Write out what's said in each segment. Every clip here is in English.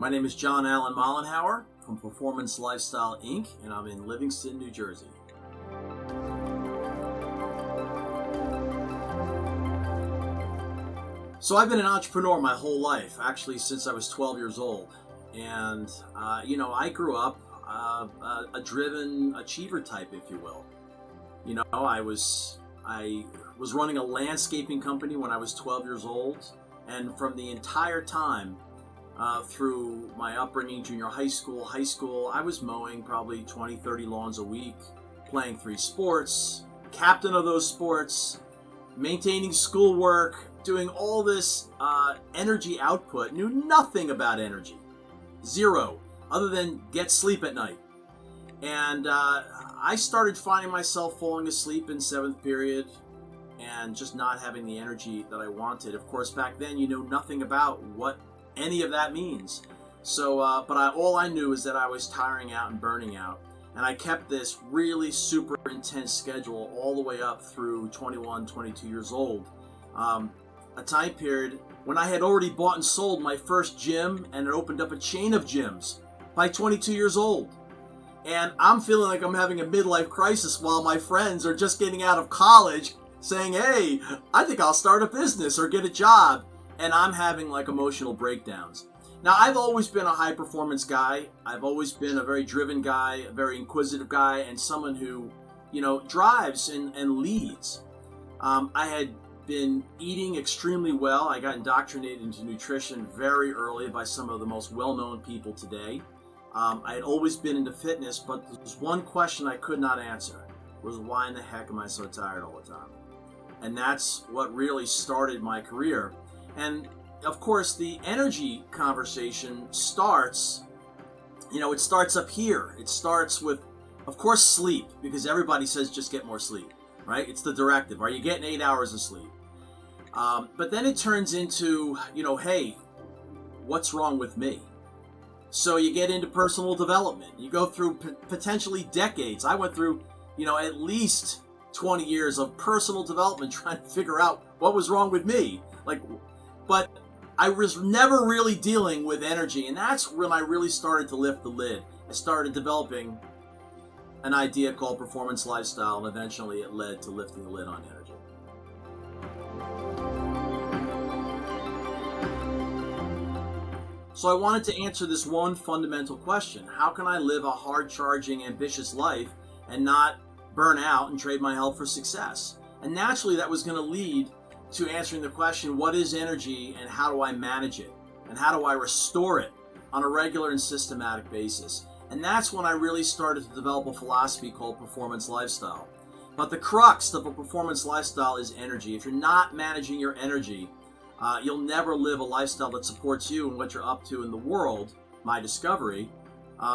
My name is John Allen Mollenhaeur from Performance Lifestyle Inc., and I'm in Livingston, New Jersey. So I've been an entrepreneur my whole life, actually since I was 12 years old. And, I grew up a driven achiever type, if you will. I was running a landscaping company when I was 12 years old. And from the entire time, through my upbringing, junior high school, I was mowing probably 20, 30 lawns a week, playing 3 sports, captain of those sports, maintaining schoolwork, doing all this energy output, knew nothing about energy. Zero, other than get sleep at night. And I started finding myself falling asleep in 7th period and just not having the energy that I wanted. Of course, back then, you know nothing about what any of that means. So, all I knew is that I was tiring out and burning out. And I kept this really super intense schedule all the way up through 21, 22 years old. A time period when I had already bought and sold my first gym and it opened up a chain of gyms by 22 years old. And I'm feeling like I'm having a midlife crisis while my friends are just getting out of college saying, hey, I think I'll start a business or get a job. And I'm having like emotional breakdowns. Now, I've always been a high performance guy. I've always been a very driven guy, a very inquisitive guy, and someone who, drives and leads. I had been eating extremely well. I got indoctrinated into nutrition very early by some of the most well-known people today. I had always been into fitness, but there's one question I could not answer, was why in the heck am I so tired all the time? And that's what really started my career. And of course, the energy conversation starts, it starts up here. It starts with, of course, sleep, because everybody says just get more sleep, right? It's the directive. Are you getting 8 hours of sleep? But then it turns into, hey, what's wrong with me? So you get into personal development. You go through potentially decades. I went through, at least 20 years of personal development trying to figure out what was wrong with me. But I was never really dealing with energy, and that's when I really started to lift the lid. I started developing an idea called Performance Lifestyle, and eventually it led to lifting the lid on energy. So I wanted to answer this one fundamental question. How can I live a hard-charging, ambitious life and not burn out and trade my health for success? And naturally, that was going to lead to answering the question, what is energy and how do I manage it? And how do I restore it on a regular and systematic basis? And that's when I really started to develop a philosophy called Performance Lifestyle. But the crux of a performance lifestyle is energy. If you're not managing your energy, you'll never live a lifestyle that supports you and what you're up to in the world, my discovery,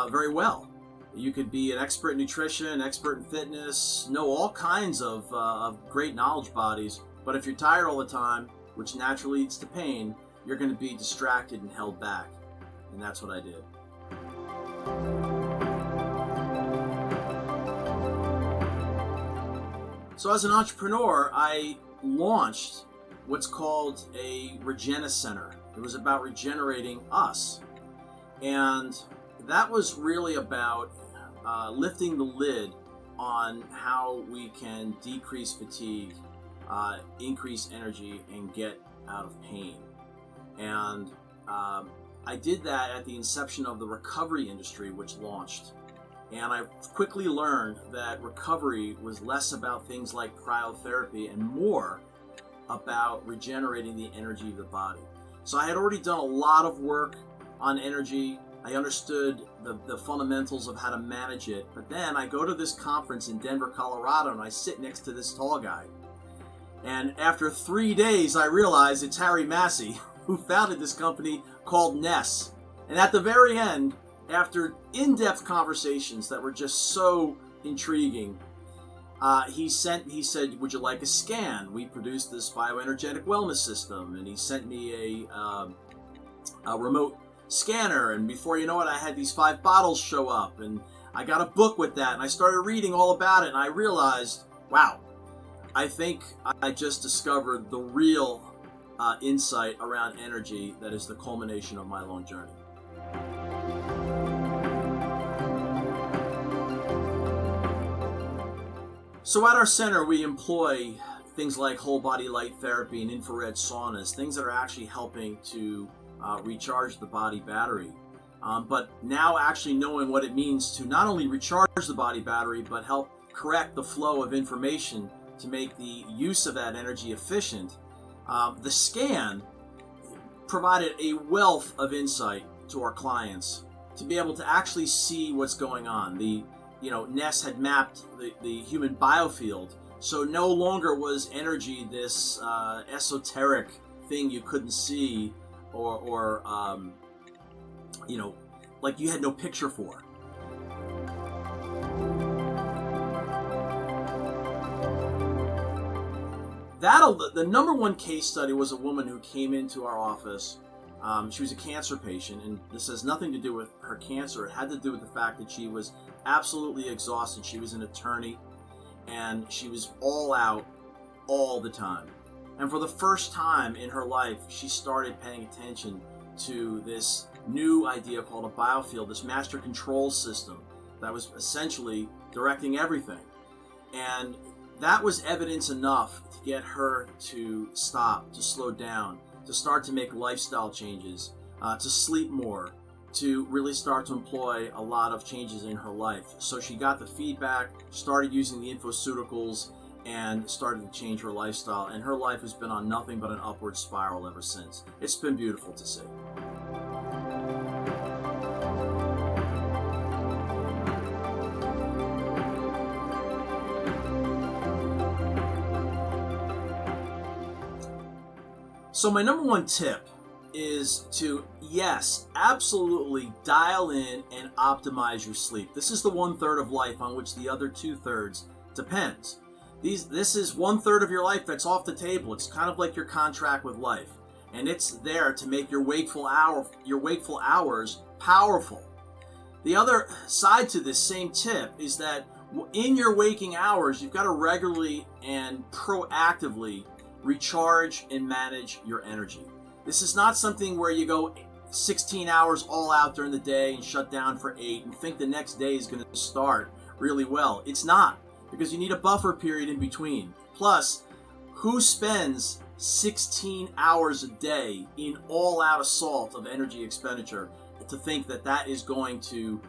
very well. You could be an expert in nutrition, expert in fitness, know all kinds of great knowledge bodies, but if you're tired all the time, which naturally leads to pain, you're going to be distracted and held back. And that's what I did. So as an entrepreneur, I launched what's called a Regena Center. It was about regenerating us. And that was really about lifting the lid on how we can decrease fatigue, increase energy, and get out of pain. And I did that at the inception of the recovery industry, which launched. And I quickly learned that recovery was less about things like cryotherapy and more about regenerating the energy of the body. So I had already done a lot of work on energy. I understood the fundamentals of how to manage it. But then I go to this conference in Denver, Colorado, and I sit next to this tall guy. And after 3 days, I realized it's Harry Massey, who founded this company called NES. And at the very end, after in-depth conversations that were just so intriguing, he said, would you like a scan? We produced this bioenergetic wellness system. And he sent me a remote scanner. And before you know it, I had these 5 bottles show up. And I got a book with that. And I started reading all about it. And I realized, wow, I think I just discovered the real insight around energy that is the culmination of my long journey. So at our center, we employ things like whole body light therapy and infrared saunas, things that are actually helping to recharge the body battery. But now actually knowing what it means to not only recharge the body battery, but help correct the flow of information to make the use of that energy efficient, the scan provided a wealth of insight to our clients to be able to actually see what's going on. The NES had mapped the human biofield, so no longer was energy this esoteric thing you couldn't see or like you had no picture for. The number one case study was a woman who came into our office. She was a cancer patient, and this has nothing to do with her cancer. It had to do with the fact that she was absolutely exhausted. She was an attorney, and she was all out all the time. And for the first time in her life, she started paying attention to this new idea called a biofield, this master control system that was essentially directing everything. And that was evidence enough to get her to stop, to slow down, to start to make lifestyle changes, to sleep more, to really start to employ a lot of changes in her life. So she got the feedback, started using the Infoceuticals, and started to change her lifestyle. And her life has been on nothing but an upward spiral ever since. It's been beautiful to see. So my number one tip is to, yes, absolutely dial in and optimize your sleep. This is the 1/3 of life on which the other 2/3 depends. This is 1/3 of your life that's off the table. It's kind of like your contract with life, and it's there to make your wakeful hours powerful. The other side to this same tip is that in your waking hours, you've got to regularly and proactively recharge and manage your energy. This is not something where you go 16 hours all out during the day and shut down for 8 and think the next day is going to start really well. It's not, because you need a buffer period in between. Plus, who spends 16 hours a day in all-out assault of energy expenditure to think that that is going to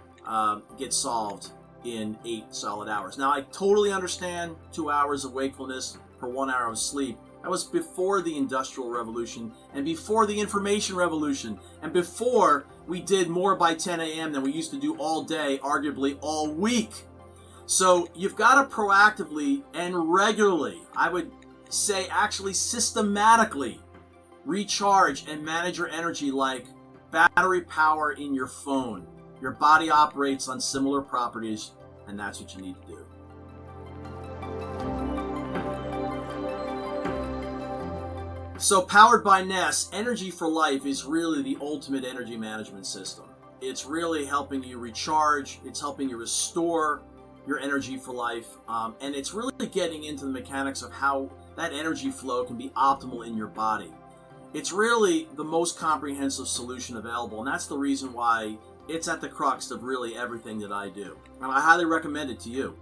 get solved in 8 solid hours? Now, I totally understand 2 hours of wakefulness per 1 hour of sleep. That was before the Industrial Revolution and before the Information Revolution and before we did more by 10 a.m. than we used to do all day, arguably all week. So you've got to proactively and regularly, I would say actually systematically, recharge and manage your energy like battery power in your phone. Your body operates on similar properties, and that's what you need to do. So powered by NES, Energy for Life is really the ultimate energy management system. It's really helping you recharge, it's helping you restore your energy for life, and it's really getting into the mechanics of how that energy flow can be optimal in your body. It's really the most comprehensive solution available, and that's the reason why it's at the crux of really everything that I do. And I highly recommend it to you.